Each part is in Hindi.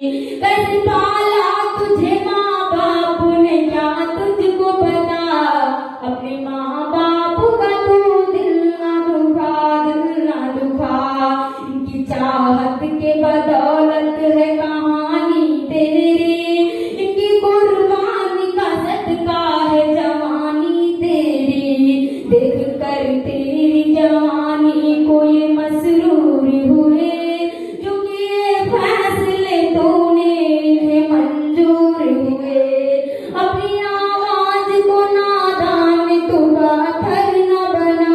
कैसे पाला तुझे माँ बाप ने क्या तुझको पता, अपने माँ बाप का तू दिल ना दुखा, दिल ना दुखा। इनकी चाहत के बदौलत है कहानी तेरी, इनकी कुर्बानी का सदका है जवानी तेरी। देख कर तेरी जवानी को ये मसरूर हुए, जो किए फैसले तूने इन्हें मंजूर हुए। अपनी आवाज को नादान तू पत्थर न बना,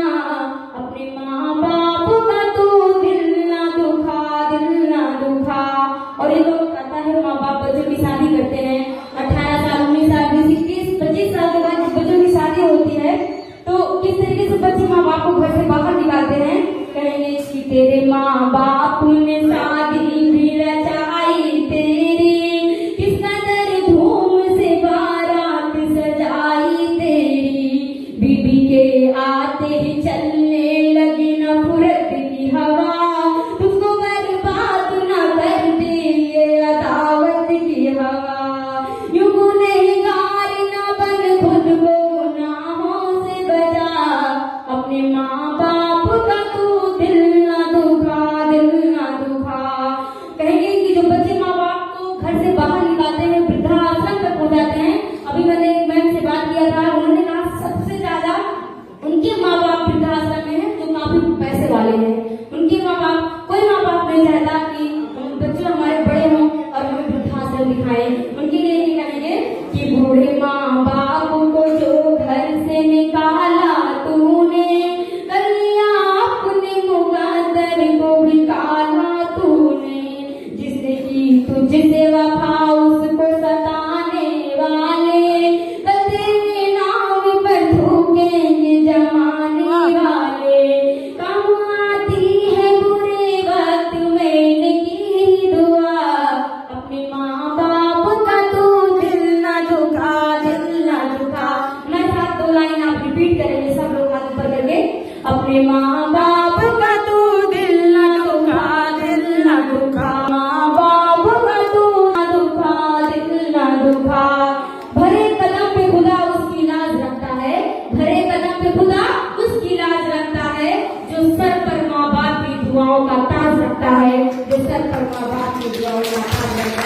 अपने माँ बाप का तू दिल ना दुखा, दिल ना दुखा। और ये लोग कहता है माँ बाप बच्चों की शादी करते हैं, 18 साल 19 साल 20 21 25 साल के बाद बच्चों की शादी होती है तो किस तरीके से बच्चे माँ बाप को घर से बाहर निकालते हैं। कहेंगे कि तेरे माँ बाप ने शादी भी रचाई तेरी, किस कदर धूम से बारात सजाई तेरी। बीबी के आते ही चलने लगी नफरत की हवा, तुझको बर्बाद न कर दे ये अदावत की हवा। यूं गुनहगार न बन खुद को गुनाहों से बचा, अपने माँ बाप का तू दिल ना दुखा, दिल ना दुखा। कहेंगे कि जो बच्चे माँ बाप को घर से बाहर निकालते हैं, वृद्धाश्रम तक पहुंचाते हैं। अभी मैंने एक मैम से बात किया था, उन्होंने कहा सबसे ज्यादा उनके माँ बाप वृद्धाश्रम में हैं जो काफी पैसे वाले हैं। उनके माँ बाप, कोई माँ बाप नहीं चाहता कि बच्चे हमारे बड़े हों और हमें वृद्धाश्रम दिखाएं। उनके लिए ये कहेंगे कि बूढ़े माँ बाप को जो घर से निकाला तूने, कर लिया अपने मुकद्दर को भी काला तूने। जिसने की तुझसे वफा उसको सताने वाले, कल तेरे नाम पर थूकेंगे जमाने वाले। काम आती है बुरे वक्त में इनकी दुआ, अपने माँ बाप का तू दिल ना दुखा, दिल ना दुखा। मैं साथ दो लाइन आप रिपीट करेंगे सब लोग हाथ ऊपर करके। अपने माँ बाप का तू दिल ना दुखा, दिल ना दुखा। माँ बाप का तू ना दुखा, दिल ना दुखा। भरे कदम पे खुदा उसकी लाज रखता है, भरे कदम पे खुदा उसकी लाज रखता है। जो सर पर माँ बाप की दुआओं का ताज रखता है, जो सर पर माँ बाप की दुआओं का ताज रखता है।